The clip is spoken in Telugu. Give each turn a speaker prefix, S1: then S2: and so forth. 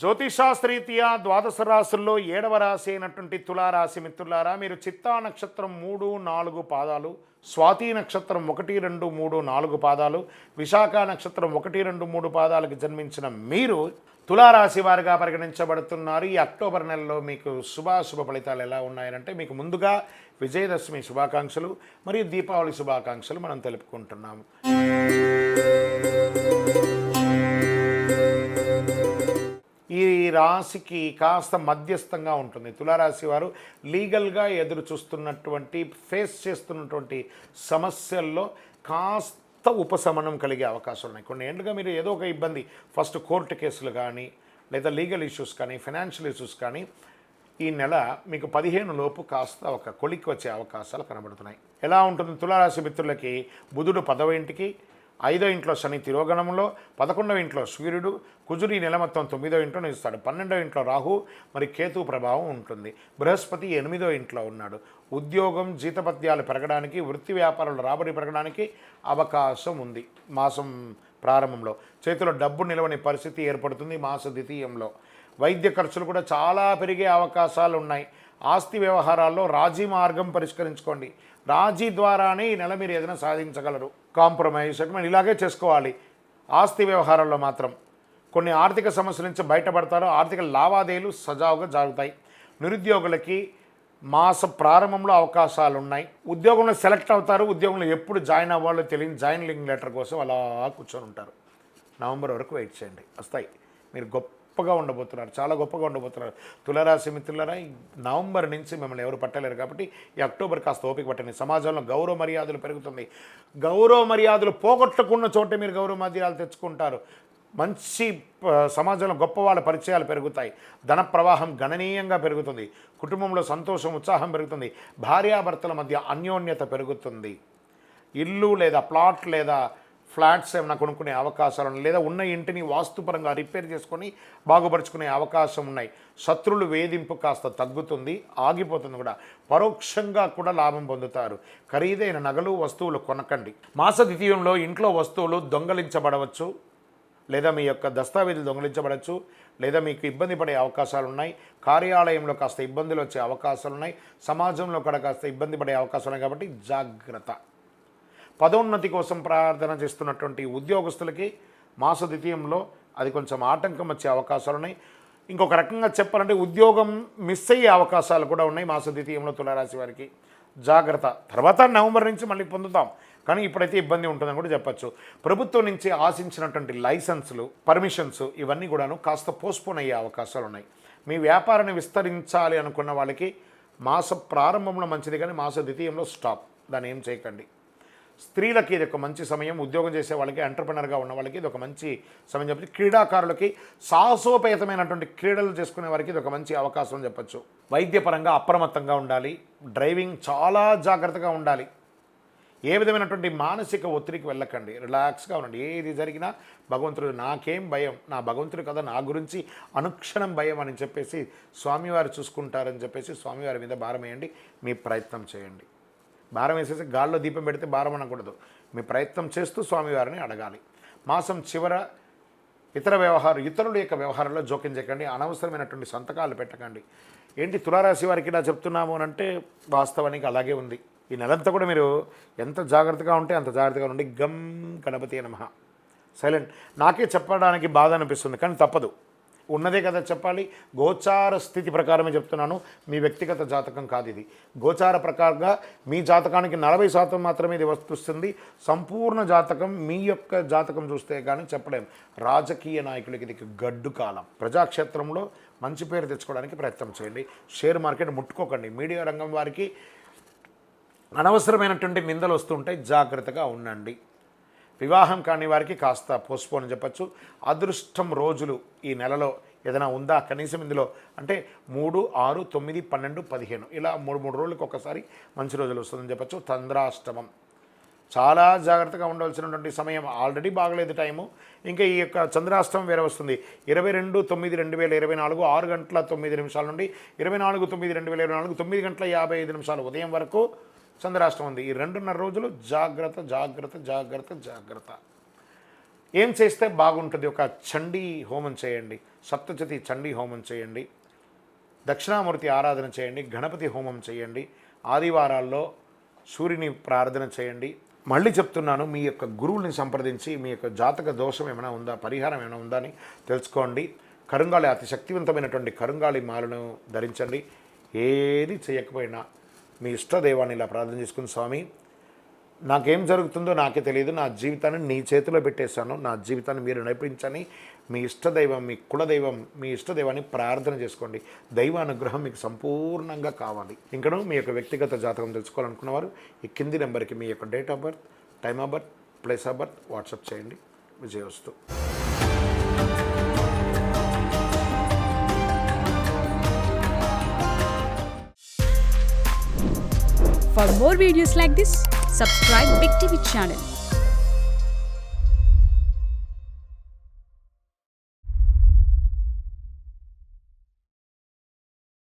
S1: జ్యోతిషాస్త్రరీత్యా ద్వాదశ రాశుల్లో 7వ రాశి అయినటువంటి తులారాశి మిత్రులారా, మీరు చిత్తా నక్షత్రం 3, 4 పాదాలు, స్వాతి నక్షత్రం 1, 2, 3, 4 పాదాలు, విశాఖ నక్షత్రం 1, 2, 3 పాదాలకు జన్మించిన మీరు తులారాశి వారిగా పరిగణించబడుతున్నారు. ఈ అక్టోబర్ నెలలో మీకు శుభాశుభ ఫలితాలు ఎలా ఉన్నాయంటే, మీకు ముందుగా విజయదశమి శుభాకాంక్షలు మరియు దీపావళి శుభాకాంక్షలు మనం తెలుపుకుంటున్నాము. ఈ రాశికి కాస్త మధ్యస్థంగా ఉంటుంది. తులారాశి వారు లీగల్గా ఎదురు చూస్తున్నటువంటి ఫేస్ చేస్తున్నటువంటి సమస్యల్లో కాస్త ఉపశమనం కలిగే అవకాశాలు ఉన్నాయి. కొన్ని ఏళ్ళుగా మీరు ఏదో ఒక ఇబ్బంది, ఫస్ట్ కోర్టు కేసులు కానీ, లేదా లీగల్ ఇష్యూస్ కానీ, ఫైనాన్షియల్ ఇష్యూస్ కానీ, ఈ నెల మీకు 15 లోపు కాస్త ఒక కొలిక్కి వచ్చే అవకాశాలు కనబడుతున్నాయి. ఎలా ఉంటుంది తులారాశి మిత్రులకి? బుధుడు 10వ ఇంటికి, 5వ ఇంట్లో శని తిరోగణంలో, 11వ ఇంట్లో సూర్యుడు, కుజుడు ఈ నెల మొత్తం 9వ ఇంట్లో నిలుస్తాడు. 12వ ఇంట్లో రాహు మరి కేతు ప్రభావం ఉంటుంది. బృహస్పతి 8వ ఇంట్లో ఉన్నాడు. ఉద్యోగం జీతపత్యాలు పెరగడానికి, వృత్తి వ్యాపారాలు రాబడి పెరగడానికి అవకాశం ఉంది. మాసం ప్రారంభంలో చేతిలో డబ్బు నిలవని పరిస్థితి ఏర్పడుతుంది. మాస ద్వితీయంలో వైద్య ఖర్చులు కూడా చాలా పెరిగే అవకాశాలు ఉన్నాయి. ఆస్తి వ్యవహారాల్లో రాజీ మార్గం పరిష్కరించుకోండి. రాజీ ద్వారానే ఈ నెల మీరు ఏదైనా సాధించగలరు. కాంప్రమైజ్ సెటిల్మెంట్ ఇలాగే చేసుకోవాలి. ఆస్తి వ్యవహారాల్లో మాత్రం కొన్ని ఆర్థిక సమస్యల నుంచి బయటపడతారు. ఆర్థిక లావాదేవీలు సజావుగా జరుగుతాయి. నిరుద్యోగులకి మాస ప్రారంభంలో అవకాశాలు ఉన్నాయి. ఉద్యోగంలో సెలెక్ట్ అవుతారు. ఉద్యోగంలో ఎప్పుడు జాయిన్ అవ్వాలో తెలియని జాయినింగ్ లెటర్ కోసం అలా కూర్చొని ఉంటారు. నవంబర్ వరకు వెయిట్ చేయండి, వస్తాయి. మీరు గొప్పగా ఉండబోతున్నారు, చాలా గొప్పగా ఉండబోతున్నారు. తులారాశి మిత్రులారా, ఈ నవంబర్ నుంచి మిమ్మల్ని ఎవరు పట్టలేరు కాబట్టి ఈ అక్టోబర్ కాస్త ఓపిక పట్టండి. సమాజంలో గౌరవ మర్యాదలు పెరుగుతుంది. గౌరవ మర్యాదలు పోగొట్టుకున్న చోటే మీరు గౌరవ మర్యాదలు తెచ్చుకుంటారు. మంచి సమాజంలో గొప్ప వాళ్ళ పరిచయాలు పెరుగుతాయి. ధన ప్రవాహం గణనీయంగా పెరుగుతుంది. కుటుంబంలో సంతోషం, ఉత్సాహం పెరుగుతుంది. భార్యాభర్తల మధ్య అన్యోన్యత పెరుగుతుంది. ఇల్లు లేదా ప్లాట్ లేదా ఫ్లాట్స్ ఏమైనా కొనుక్కునే అవకాశాలు, లేదా ఉన్న ఇంటిని వాస్తుపరంగా రిపేర్ చేసుకొని బాగుపరుచుకునే అవకాశం ఉన్నాయి. శత్రువులు వేధింపు కాస్త తగ్గుతుంది, ఆగిపోతుంది కూడా. పరోక్షంగా కూడా లాభం పొందుతారు. ఖరీదైన నగలు వస్తువులు కొనకండి. మాస ద్వితీయంలో ఇంట్లో వస్తువులు దొంగలించబడవచ్చు, లేదా మీ యొక్క దస్తావేజులు దొంగలించబడవచ్చు, లేదా మీకు ఇబ్బంది పడే అవకాశాలు ఉన్నాయి. కార్యాలయంలో కాస్త ఇబ్బందులు వచ్చే అవకాశాలు ఉన్నాయి. సమాజంలో కూడా కాస్త ఇబ్బంది పడే అవకాశాలు ఉన్నాయి. కాబట్టి జాగ్రత్త. పదోన్నతి కోసం ప్రార్థన చేస్తున్నటువంటి ఉద్యోగస్తులకి మాస ద్వితీయంలో అది కొంచెం ఆటంకం వచ్చే అవకాశాలు ఉన్నాయి. ఇంకొక రకంగా చెప్పాలంటే ఉద్యోగం మిస్ అయ్యే అవకాశాలు కూడా ఉన్నాయి మాస ద్వితీయంలో తులారాశి వారికి. జాగ్రత్త. తర్వాత నవంబర్ నుంచి మళ్ళీ పొందుతాం, కానీ ఇప్పుడైతే ఇబ్బంది ఉంటుందని కూడా చెప్పచ్చు. ప్రభుత్వం నుంచి ఆశించినటువంటి లైసెన్సులు, పర్మిషన్స్ ఇవన్నీ కూడాను కాస్త పోస్ట్పోన్ అయ్యే అవకాశాలు ఉన్నాయి. మీ వ్యాపారాన్ని విస్తరించాలి అనుకున్న వాళ్ళకి మాస ప్రారంభంలో మంచిది, కానీ మాస ద్వితీయంలో స్టాప్. దాన్ని ఏం చేయకండి. స్త్రీలకి ఇది ఒక మంచి సమయం. ఉద్యోగం చేసే వాళ్ళకి, ఎంటర్ప్రెనర్గా ఉన్న వాళ్ళకి ఇది ఒక మంచి సమయం చెప్పచ్చు. క్రీడాకారులకి, సాహసోపేతమైనటువంటి క్రీడలు చేసుకునే వారికి ఇది ఒక మంచి అవకాశం అని చెప్పచ్చు. వైద్యపరంగా అప్రమత్తంగా ఉండాలి. డ్రైవింగ్ చాలా జాగ్రత్తగా ఉండాలి. ఏ విధమైనటువంటి మానసిక ఒత్తిడికి వెళ్ళకండి. రిలాక్స్గా ఉండండి. ఏది జరిగినా భగవంతుడు నాకేం భయం, నా భగవంతుడు కదా నా గురించి అనుక్షణం భయం అని చెప్పేసి స్వామివారు చూసుకుంటారని చెప్పేసి స్వామివారి మీద భారం వేయండి. మీ ప్రయత్నం చేయండి. భారం వేసేసి గాల్లో దీపం పెడితే భారం అనకూడదు. మీ ప్రయత్నం చేస్తూ స్వామివారిని అడగాలి. మాసం చివర ఇతరుల యొక్క వ్యవహారంలో జోక్యం చేయకండి. అనవసరమైనటువంటి సంతకాలు పెట్టకండి. ఏంటి తులారాశి వారికి ఇలా చెప్తున్నాము అని అంటే వాస్తవానికి అలాగే ఉంది. ఈ నెలంతా కూడా మీరు ఎంత జాగ్రత్తగా ఉంటే అంత జాగ్రత్తగా ఉండి. గం గణపతి నమః. సైలెంట్. నాకే చెప్పడానికి బాధ అనిపిస్తుంది, కానీ తప్పదు. ఉన్నదే కదా చెప్పాలి. గోచార స్థితి ప్రకారమే చెప్తున్నాను, మీ వ్యక్తిగత జాతకం కాదు ఇది. గోచార ప్రకారంగా మీ జాతకానికి 40% మాత్రమే ఇది వస్తుంది. సంపూర్ణ జాతకం మీ యొక్క జాతకం చూస్తే కానీ చెప్పలేం. రాజకీయ నాయకులకి ఇది గడ్డు కాలం. ప్రజాక్షేత్రంలో మంచి పేరు తెచ్చుకోవడానికి ప్రయత్నం చేయండి. Share market ముట్టుకోకండి. మీడియా రంగం వారికి అనవసరమైనటువంటి నిందలు వస్తుంటాయి, జాగ్రత్తగా ఉండండి. వివాహం కాని వారికి కాస్త పోస్ట్పోన్ చెప్పచ్చు. అదృష్టం రోజులు ఈ నెలలో ఏదైనా ఉందా కనీసం ఇందులో అంటే 3, 6, 9, 12, 15 ఇలా 3 రోజులకు ఒకసారి మంచి రోజులు వస్తుందని చెప్పచ్చు. చంద్రాష్టమం చాలా జాగ్రత్తగా ఉండవలసినటువంటి సమయం. ఆల్రెడీ బాగలేదు టైము, ఇంకా ఈ యొక్క చంద్రాష్టమం వేరే వస్తుంది. 22/9/2024 6 గంటల 9 నిమిషాల నుండి 24/9/2024 9 గంటల 55 నిమిషాలు ఉదయం వరకు చంద్రాష్టమం ఉంది. ఈ 2.5 రోజులు జాగ్రత్త జాగ్రత్త జాగ్రత్త జాగ్రత్త. ఏం చేస్తే బాగుంటుంది? ఒక చండీ హోమం చేయండి, సప్తశతి చండీ హోమం చేయండి, దక్షిణామూర్తి ఆరాధన చేయండి, గణపతి హోమం చేయండి, ఆదివారాల్లో సూర్యుని ప్రార్థన చేయండి. మళ్ళీ చెప్తున్నాను, మీ యొక్క గురువుని సంప్రదించి మీ యొక్క జాతక దోషం ఏమైనా ఉందా, పరిహారం ఏమైనా ఉందా అని తెలుసుకోండి. కరుంగాళి, అతి శక్తివంతమైనటువంటి కరుంగాళి మాలను ధరించండి. ఏది చేయకపోయినా మీ ఇష్టదైవాన్ని ఇలా ప్రార్థన చేసుకుని, స్వామి నాకేం జరుగుతుందో నాకే తెలియదు, నా జీవితాన్ని నీ చేతిలో పెట్టేశాను, నా జీవితాన్ని మీరు నడిపించని మీ ఇష్టదైవం, మీ కులదైవం, మీ ఇష్టదైవాన్ని ప్రార్థన చేసుకోండి. దైవానుగ్రహం మీకు సంపూర్ణంగా కావాలి. ఇంకనూ మీ యొక్క వ్యక్తిగత జాతకం తెలుసుకోవాలనుకున్న వారు ఈ కింది నెంబర్కి మీ యొక్క date of birth, time of birth, place of birth WhatsApp చేయండి. విజయవస్తు.
S2: For more videos like this, subscribe Big TV channel.